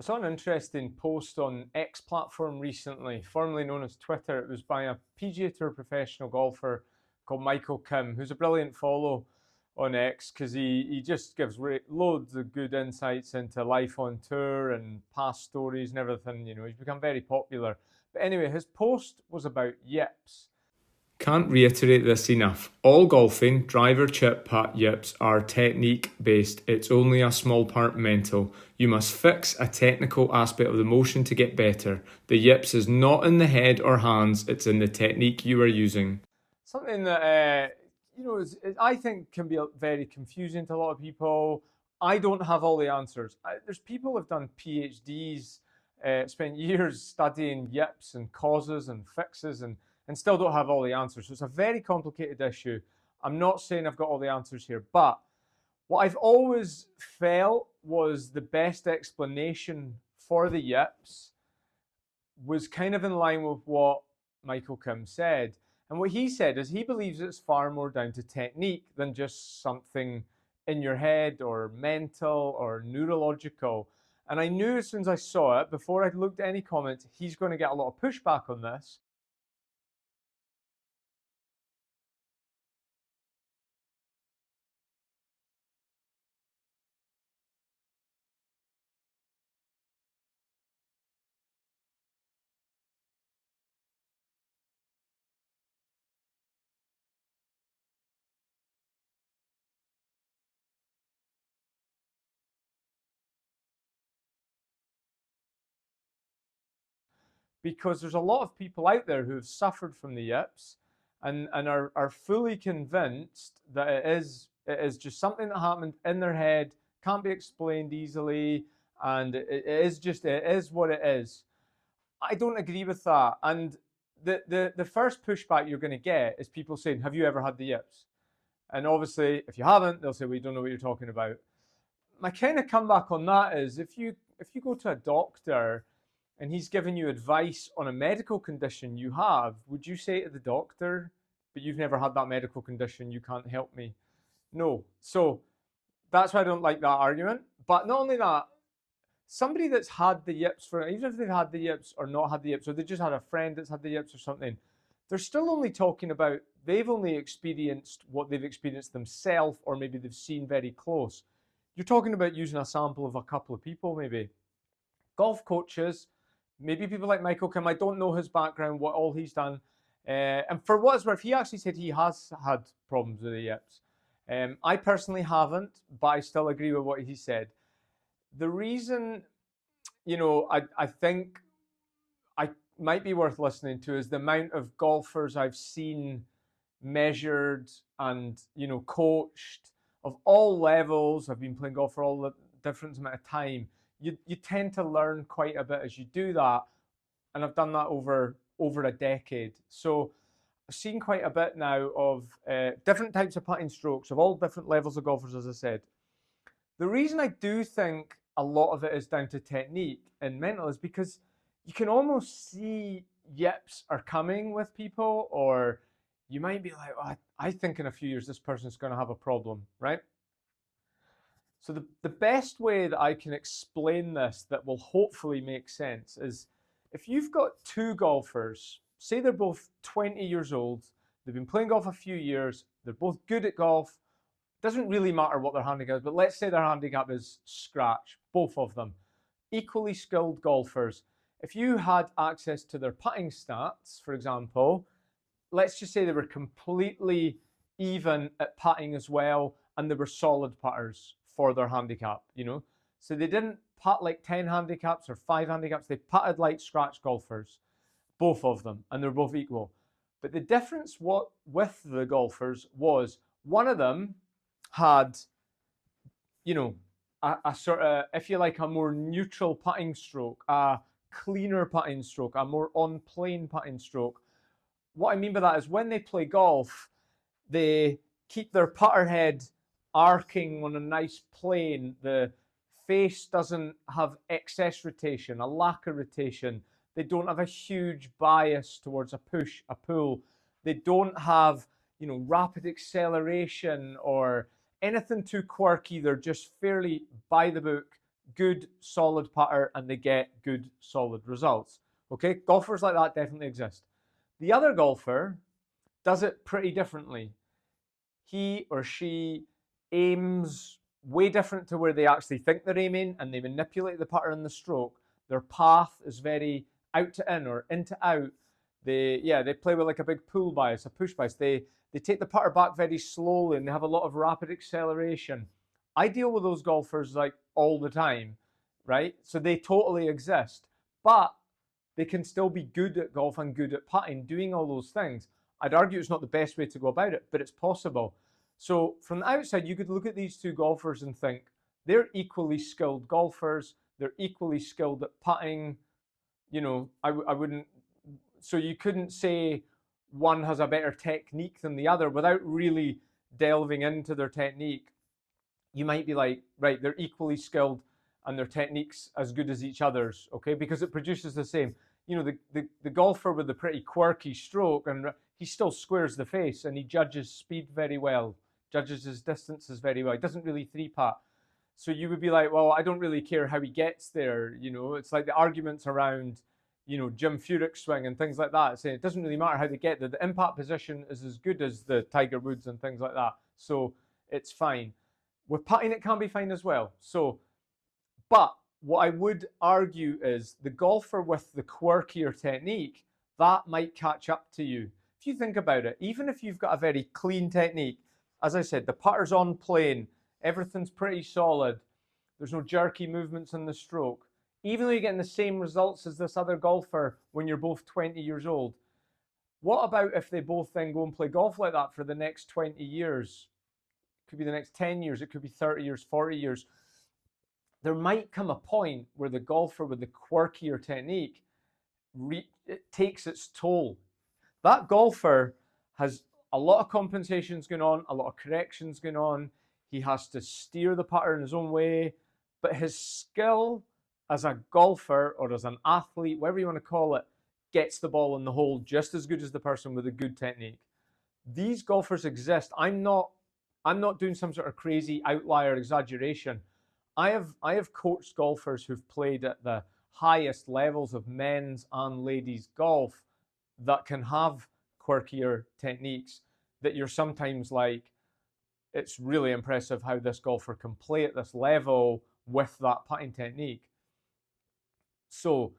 I saw an interesting post on X platform recently, formerly known as Twitter. It was by a PGA Tour professional golfer called Michael Kim, who's a brilliant follow on X because he just gives loads of good insights into life on tour and past stories and everything. You know, he's become very popular. But anyway, his post was about yips. Can't reiterate this enough. All golfing, driver, chip, putt, yips are technique based. It's only a small part mental. You must fix a technical aspect of the motion to get better. The yips is not in the head or hands, it's in the technique you are using. Something that I think can be very confusing to a lot of people. I don't have all the answers. There's people who've done PhDs, spent years studying yips and causes and fixes, and still don't have all the answers. So it's a very complicated issue. I'm not saying I've got all the answers here, but what I've always felt was the best explanation for the yips was kind of in line with what Michael Kim said. And what he said is he believes it's far more down to technique than just something in your head or mental or neurological. And I knew as soon as I saw it, before I looked at any comments, he's going to get a lot of pushback on this. Because there's a lot of people out there who have suffered from the yips and are fully convinced that it is just something that happened in their head, can't be explained easily, and it is what it is. I don't agree with that. And the first pushback you're going to get is people saying, "Have you ever had the yips?" And obviously, if you haven't, they'll say, "We don't know what you're talking about." My kind of comeback on that is if you go to a doctor and he's giving you advice on a medical condition you have, would you say to the doctor, "But you've never had that medical condition, you can't help me"? No. So that's why I don't like that argument. But not only that, somebody that's had the yips for, even if they've had the yips or not had the yips, or they just had a friend that's had the yips or something, they're still only talking about, they've only experienced what they've experienced themselves, or maybe they've seen very close. You're talking about using a sample of a couple of people, maybe. Golf coaches, maybe people like Michael Kim, I don't know his background, what all he's done. And for what it's worth, he actually said he has had problems with the yips. I personally haven't, but I still agree with what he said. The reason, I think I might be worth listening to is the amount of golfers I've seen measured and, coached of all levels. I've been playing golf for all the different amount of time. You tend to learn quite a bit as you do that. And I've done that over a decade. So I've seen quite a bit now of different types of putting strokes of all different levels of golfers, as I said. The reason I do think a lot of it is down to technique and mental is because you can almost see yips are coming with people, or you might be like, oh, I think in a few years this person's going to have a problem, right? So the best way that I can explain this that will hopefully make sense is if you've got two golfers, say they're both 20 years old, they've been playing golf a few years, they're both good at golf, doesn't really matter what their handicap is, but let's say their handicap is scratch, both of them. Equally skilled golfers. If you had access to their putting stats, for example, let's just say they were completely even at putting as well, and they were solid putters for their handicap. So they didn't putt like 10 handicaps or 5 handicaps, they putted like scratch golfers, both of them, and they're both equal. But the difference with the golfers was one of them had, a sort of, if you like, a more neutral putting stroke, a cleaner putting stroke, a more on plane putting stroke. What I mean by that is when they play golf, they keep their putter head arcing on a nice plane. The face doesn't have excess rotation, a lack of rotation. They don't have a huge bias towards a push, a pull. They don't have, rapid acceleration or anything too quirky. They're just fairly by the book, good solid putter and they get good solid results. Okay, golfers like that definitely exist. The other golfer does it pretty differently. He or she aims way different to where they actually think they're aiming, and they manipulate the putter in the stroke. Their path is very out to in or in to out. They play with like a big pull bias, a push bias. They take the putter back very slowly and they have a lot of rapid acceleration. I deal with those golfers like all the time, right? So they totally exist, but they can still be good at golf and good at putting, doing all those things. I'd argue it's not the best way to go about it, but it's possible. So from the outside, you could look at these two golfers and think they're equally skilled golfers. They're equally skilled at putting. You know, I wouldn't. So you couldn't say one has a better technique than the other without really delving into their technique. You might be like, right, they're equally skilled and their technique's as good as each other's, okay? Because it produces the same. You know, the golfer with the pretty quirky stroke, and he still squares the face and he judges speed very well, judges his distances very well. He doesn't really three-putt. So you would be like, well, I don't really care how he gets there. You know, it's like the arguments around, you know, Jim Furyk's swing and things like that, saying it doesn't really matter how they get there. The impact position is as good as the Tiger Woods and things like that. So it's fine. With putting, it can be fine as well. So, but what I would argue is the golfer with the quirkier technique, that might catch up to you. If you think about it, even if you've got a very clean technique, as I said, the putter's on plane, everything's pretty solid, there's no jerky movements in the stroke, even though you're getting the same results as this other golfer when you're both 20 years old, what about if they both then go and play golf like that for the next 20 years? It could be the next 10 years, it could be 30 years, 40 years. There might come a point where the golfer with the quirkier technique, it takes its toll. That golfer has a lot of compensations going on, a lot of corrections going on. He has to steer the putter in his own way, but his skill as a golfer or as an athlete, whatever you want to call it, gets the ball in the hole just as good as the person with a good technique. These golfers exist. I'm not doing some sort of crazy outlier exaggeration. I have coached golfers who've played at the highest levels of men's and ladies golf that can have quirkier techniques that you're sometimes like, it's really impressive how this golfer can play at this level with that putting technique. So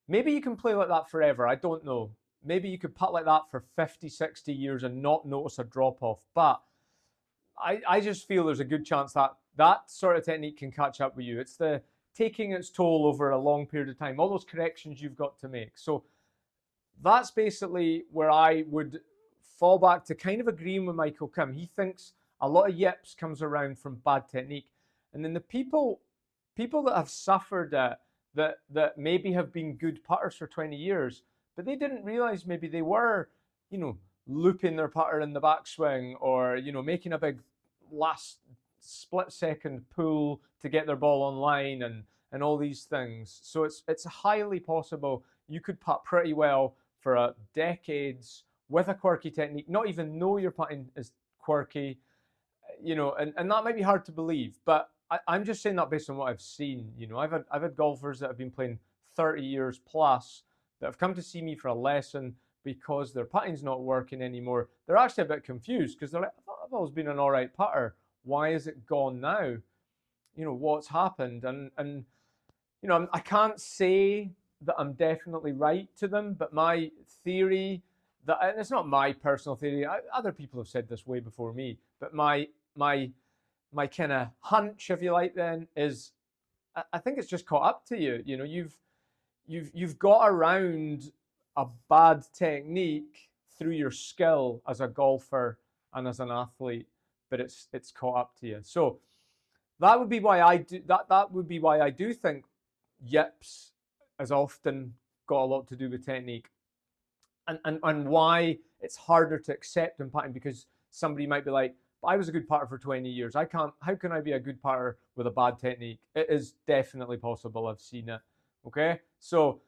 maybe you can play like that forever. I don't know. Maybe you could putt like that for 50, 60 years and not notice a drop off. But I just feel there's a good chance that that sort of technique can catch up with you. It's the taking its toll over a long period of time, all those corrections you've got to make. So that's basically where I would fall back to kind of agreeing with Michael Kim. He thinks a lot of yips comes around from bad technique. And then the people that have suffered that maybe have been good putters for 20 years, but they didn't realize maybe they were, you know, looping their putter in the backswing or, you know, making a big last split second pull to get their ball online and all these things. So it's highly possible you could putt pretty well for decades with a quirky technique, not even know your putting is quirky, you know, and that might be hard to believe, but I'm just saying that based on what I've seen. You know, I've had golfers that have been playing 30 years plus that have come to see me for a lesson because their putting's not working anymore. They're actually a bit confused because they're like, I've always been an all right putter. Why is it gone now? You know, what's happened? And you know, I can't say that I'm definitely right to them, but my theory that, and it's not my personal theory, other people have said this way before me, but my kind of hunch, if you like, then is I think it's just caught up to you. You know, you've got around a bad technique through your skill as a golfer and as an athlete, but it's caught up to you. So that would be why I do that would be why I do think yips has often got a lot to do with technique. And why it's harder to accept in putting, because somebody might be like, I was a good putter for 20 years. How can I be a good putter with a bad technique? It is definitely possible. I've seen it. Okay? So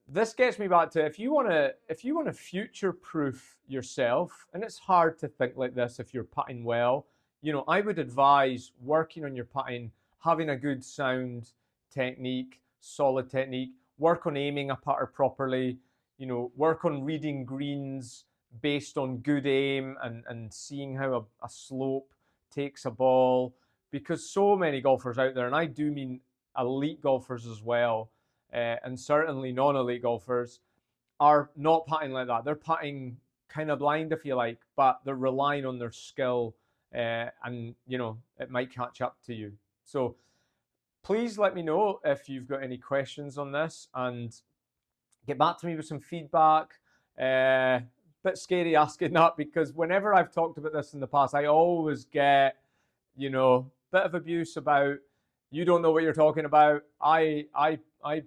this gets me back to if you want to future proof yourself, and it's hard to think like this if you're putting well, you know, I would advise working on your putting, having a good sound technique, solid technique, work on aiming a putter properly, work on reading greens based on good aim and seeing how a slope takes a ball, because so many golfers out there, and I do mean elite golfers as well, and certainly non-elite golfers, are not putting like that. They're putting kind of blind, if you like, but they're relying on their skill, and it might catch up to you. So please let me know if you've got any questions on this, and get back to me with some feedback. Bit scary asking that, because whenever I've talked about this in the past, I always get, bit of abuse about, you don't know what you're talking about. I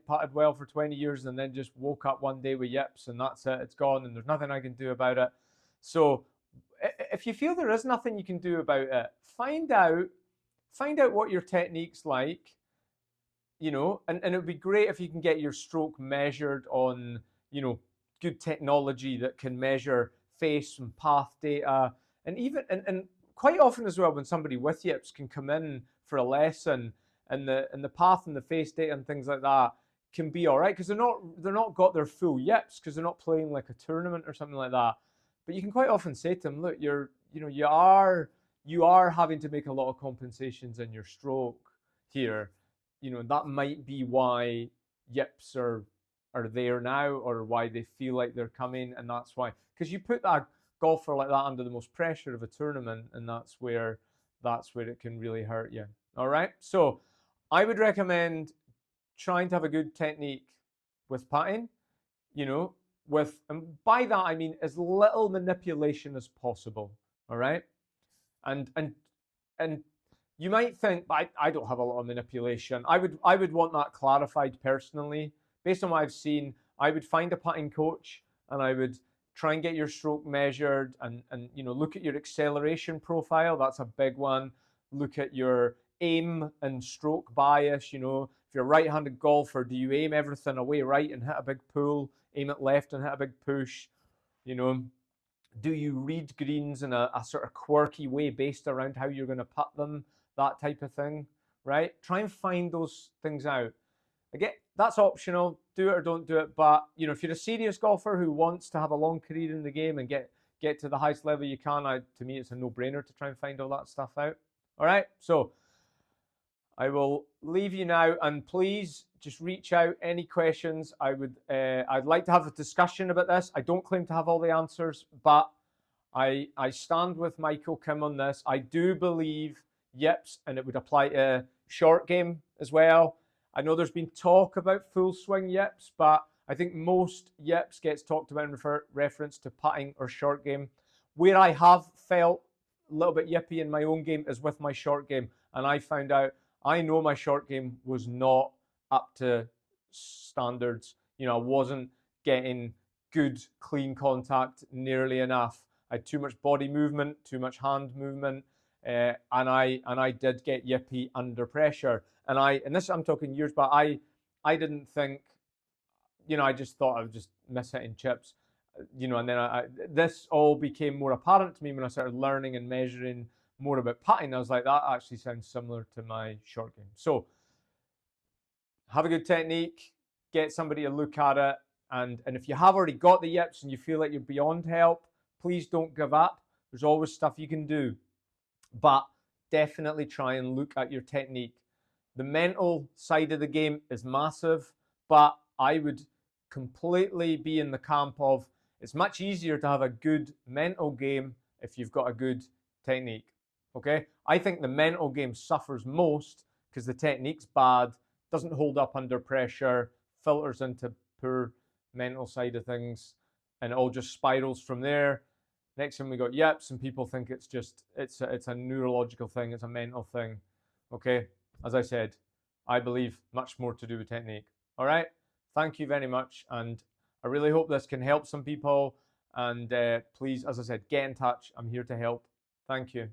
putted well for 20 years and then just woke up one day with yips and that's it. It's gone and there's nothing I can do about it. So if you feel there is nothing you can do about it, find out what your technique's like, and it would be great if you can get your stroke measured on, good technology that can measure face and path data. And even and quite often as well, when somebody with yips can come in for a lesson, and the path and the face data and things like that can be all right, because they're not got their full yips, because they're not playing like a tournament or something like that. But you can quite often say to them, look, you are having to make a lot of compensations in your stroke here. That might be why yips are there now, or why they feel like they're coming, and that's why, because you put that golfer like that under the most pressure of a tournament, and that's where it can really hurt you. All right, so I would recommend trying to have a good technique with putting, and by that I mean as little manipulation as possible. All right, and you might think, I don't have a lot of manipulation. I would want that clarified personally. Based on what I've seen, I would find a putting coach and I would try and get your stroke measured, and look at your acceleration profile. That's a big one. Look at your aim and stroke bias. If you're a right-handed golfer, do you aim everything away right and hit a big pull, aim it left and hit a big push? Do you read greens in a sort of quirky way based around how you're going to putt them? That type of thing, right? Try and find those things out. Again, that's optional. Do it or don't do it. But if you're a serious golfer who wants to have a long career in the game and get to the highest level you can, to me it's a no-brainer to try and find all that stuff out. All right, so I will leave you now, and please just reach out. Any questions? I'd like to have a discussion about this. I don't claim to have all the answers, but I stand with Michael Kim on this. I do believe yips, and it would apply to short game as well. I know there's been talk about full swing yips, but I think most yips gets talked about in reference to putting or short game. Where I have felt a little bit yippy in my own game is with my short game, and I know my short game was not up to standards. I wasn't getting good clean contact nearly enough. I had too much body movement, too much hand movement, and I did get yippy under pressure. And this I'm talking years back. I didn't think, I just thought I would just miss hitting chips, and then this all became more apparent to me when I started learning and measuring more about putting. I was like, that actually sounds similar to my short game. So have a good technique, get somebody to look at it, and if you have already got the yips and you feel like you're beyond help, please don't give up. There's always stuff you can do, but definitely try and look at your technique. The mental side of the game is massive, but I would completely be in the camp of, it's much easier to have a good mental game if you've got a good technique. Okay, I think the mental game suffers most because the technique's bad, doesn't hold up under pressure, filters into poor mental side of things, and it all just spirals from there. Next thing we got yips, and people think it's a neurological thing, it's a mental thing. Okay, as I said, I believe much more to do with technique. All right, thank you very much, and I really hope this can help some people. And please, as I said, get in touch. I'm here to help. Thank you.